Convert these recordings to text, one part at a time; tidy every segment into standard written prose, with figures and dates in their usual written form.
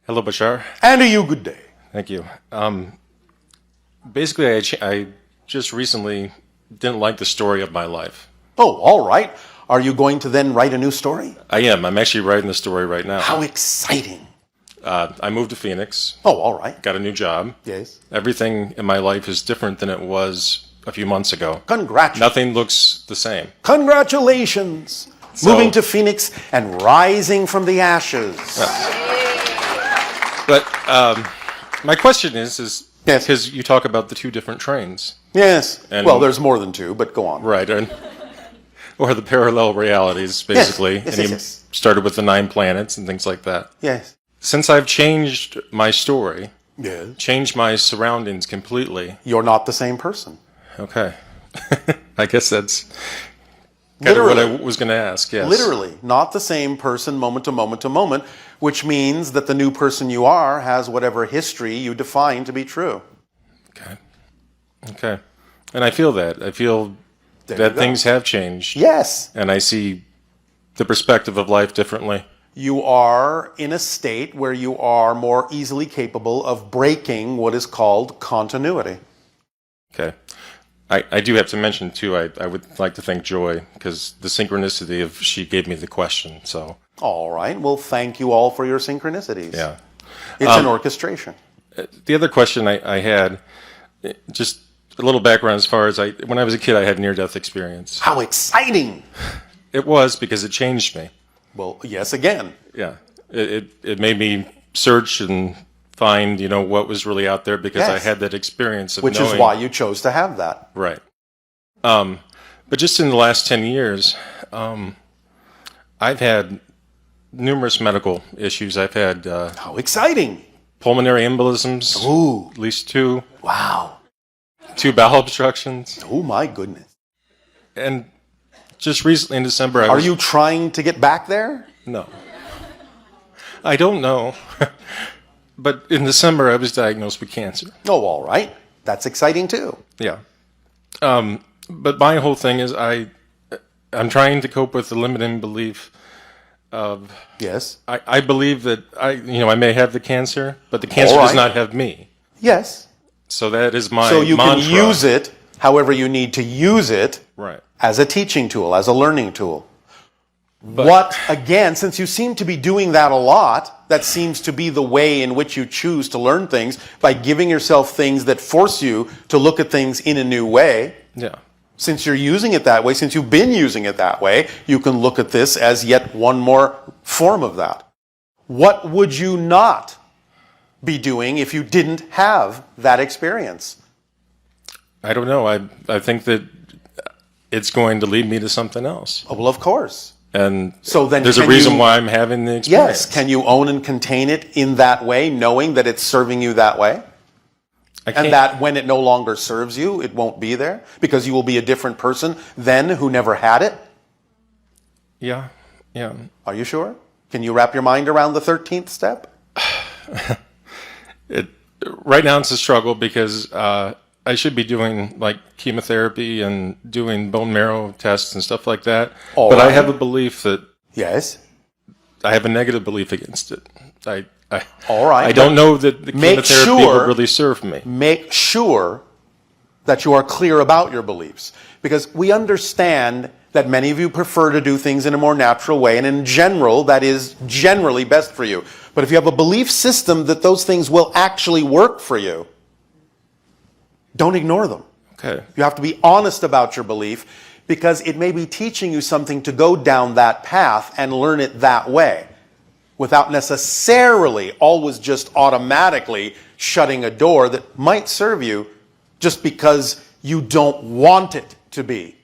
Hello, Bashar. And to you, good day. Thank you. Basically, I just recently didn't like the story of my life. Oh, all right. Are you going to then write a new story? I am. I'm actually writing the story right now. How exciting. I moved to Phoenix. Oh, all right. Got a new job. Yes. Everything in my life is different than it was a few months ago. Congratulations. Nothing looks the same. Congratulations. Moving to Phoenix and rising from the ashes. But my question is yes, because you talk about the two different trains. Yes. And well, there's more than two, but go on. Right. Or the parallel realities, basically. Yes, and you started with the 9 planets and things like that. Yes. Since I've changed my story, yes, changed my surroundings completely. You're not the same person. Okay. I guess that's kind of what I was going to ask, yes. Literally, not the same person moment to moment to moment, which means that the new person you are has whatever history you define to be true. Okay. Okay. And I feel that. I feel that things have changed. Yes. And I see the perspective of life differently. You are in a state where you are more easily capable of breaking what is called continuity. Okay. I do have to mention, too, I would like to thank Joy, because the synchronicity of she gave me the question, so. All right. Well, thank you all for your synchronicities. Yeah. It's an orchestration. The other question I had, just a little background as far as when I was a kid, I had near-death experience. How exciting! It was, because it changed me. Well, yes, again. Yeah. It made me search and find, what was really out there, because I had that experience of knowing. Which is why you chose to have that. Right. But just in the last 10 years, I've had numerous medical issues. I've had how exciting! Pulmonary embolisms. Ooh. At least 2. Wow. 2 bowel obstructions. Oh my goodness. And just recently in December, Are you trying to get back there? No. I don't know. But in December, I was diagnosed with cancer. Oh, all right. That's exciting too. Yeah. But my whole thing is I'm trying to cope with the limiting belief of... Yes. I believe that I may have the cancer, but the cancer does not have me. Yes. So that is my So you mantra. can use it however you need to use it. Right. As a teaching tool, as a learning tool. But again, since you seem to be doing that a lot, that seems to be the way in which you choose to learn things, by giving yourself things that force you to look at things in a new way. Yeah. Since you're using it that way, since you've been using it that way, you can look at this as yet one more form of that. What would you not be doing if you didn't have that experience? I don't know. I think that it's going to lead me to something else. Oh, well, of course. And so then there's a reason why I'm having the experience. Yes. Can you own and contain it in that way, knowing that it's serving you that way? And that when it no longer serves you, it won't be there? Because you will be a different person then who never had it? Yeah. Yeah. Are you sure? Can you wrap your mind around the 13th step? Right now it's a struggle, because I should be doing like chemotherapy and doing bone marrow tests and stuff like that. But I have a belief that... Yes. I have a negative belief against it. All right. I don't know that the chemotherapy would really serve me. Make sure that you are clear about your beliefs. Because we understand that many of you prefer to do things in a more natural way, and in general, that is generally best for you. But if you have a belief system that those things will actually work for you, don't ignore them. Okay. You have to be honest about your belief, because it may be teaching you something to go down that path and learn it that way, without necessarily always just automatically shutting a door that might serve you just because you don't want it to be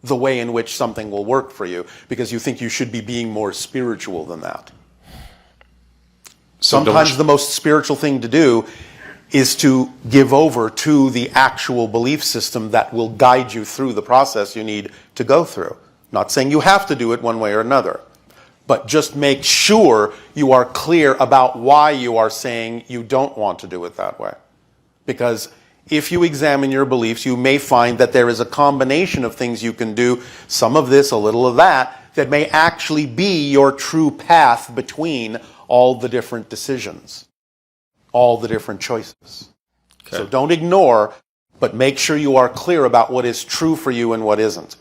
the way in which something will work for you, because you think you should be being more spiritual than that. Sometimes the most spiritual thing to do is to give over to the actual belief system that will guide you through the process you need to go through. Not saying you have to do it one way or another, but just make sure you are clear about why you are saying you don't want to do it that way. Because if you examine your beliefs, you may find that there is a combination of things you can do, some of this, a little of that, that may actually be your true path between all the different decisions, all the different choices. Okay. So don't ignore, but make sure you are clear about what is true for you and what isn't.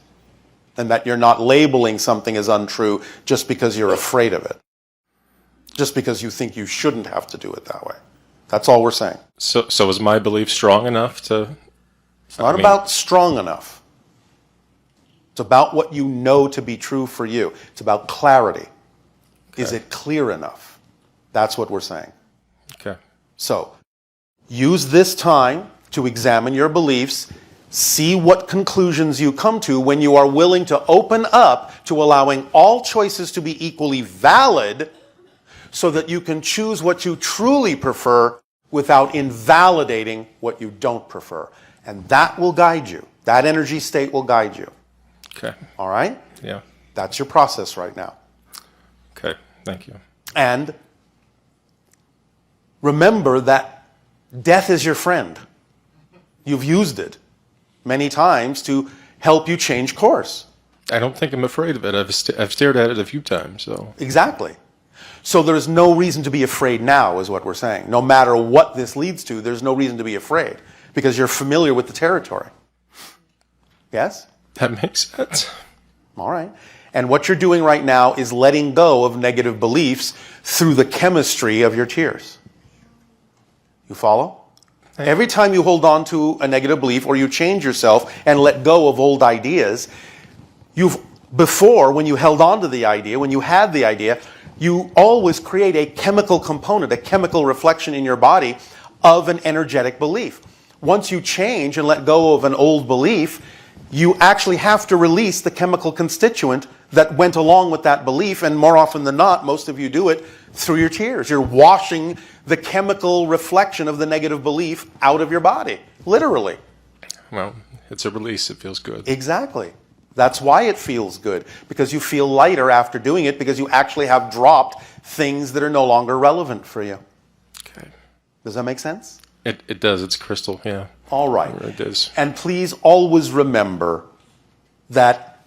And that you're not labeling something as untrue just because you're afraid of it. Just because you think you shouldn't have to do it that way. That's all we're saying. So is my belief strong enough to... It's not about strong enough. It's about what you know to be true for you. It's about clarity. Okay. Is it clear enough? That's what we're saying. Okay. So, use this time to examine your beliefs, see what conclusions you come to when you are willing to open up to allowing all choices to be equally valid so that you can choose what you truly prefer without invalidating what you don't prefer. And that will guide you. That energy state will guide you. Okay. All right? Yeah. That's your process right now. Okay. Thank you. And remember that death is your friend. You've used it many times to help you change course. I don't think I'm afraid of it. I've stared at it a few times. So Exactly. So there's no reason to be afraid now, is what we're saying. No matter what this leads to, there's no reason to be afraid because you're familiar with the territory. Yes? That makes sense. All right. And what you're doing right now is letting go of negative beliefs through the chemistry of your tears. You follow? Every time you hold on to a negative belief or you change yourself and let go of old ideas, before, when you held on to the idea, when you had the idea, you always create a chemical component, a chemical reflection in your body of an energetic belief. Once you change and let go of an old belief, you actually have to release the chemical constituent that went along with that belief, and more often than not, most of you do it through your tears. You're washing the chemical reflection of the negative belief out of your body, literally. Well, it's a release. It feels good. Exactly. That's why it feels good, because you feel lighter after doing it, because you actually have dropped things that are no longer relevant for you. Okay. Does that make sense? It does. It's crystal. Yeah. All right. It is. And please always remember that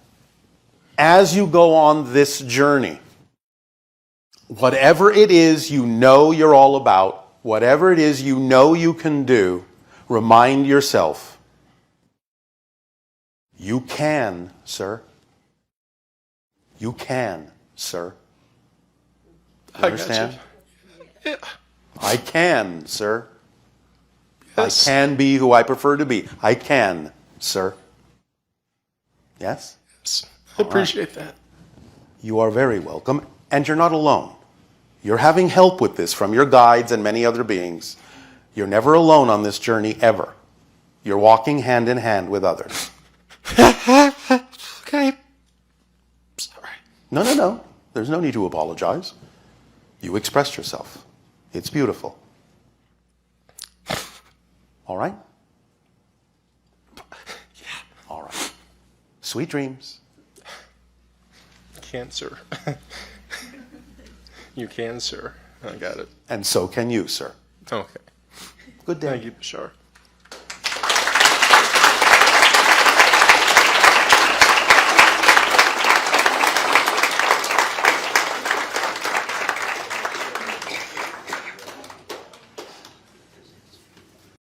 as you go on this journey, whatever it is you know you're all about, whatever it is you know you can do, remind yourself, you can, sir. You can, sir. You understand? Yeah. I can, sir. Yes. I can be who I prefer to be. I can, sir. Yes? Yes. I appreciate that. You are very welcome, and you're not alone. You're having help with this from your guides and many other beings. You're never alone on this journey, ever. You're walking hand in hand with others. Okay. Sorry. No. There's no need to apologize. You expressed yourself. It's beautiful. All right? Yeah. All right. Sweet dreams. Can, sir. You can, sir. I got it. And so can you, sir. Okay. Good day. Thank you, Bashar.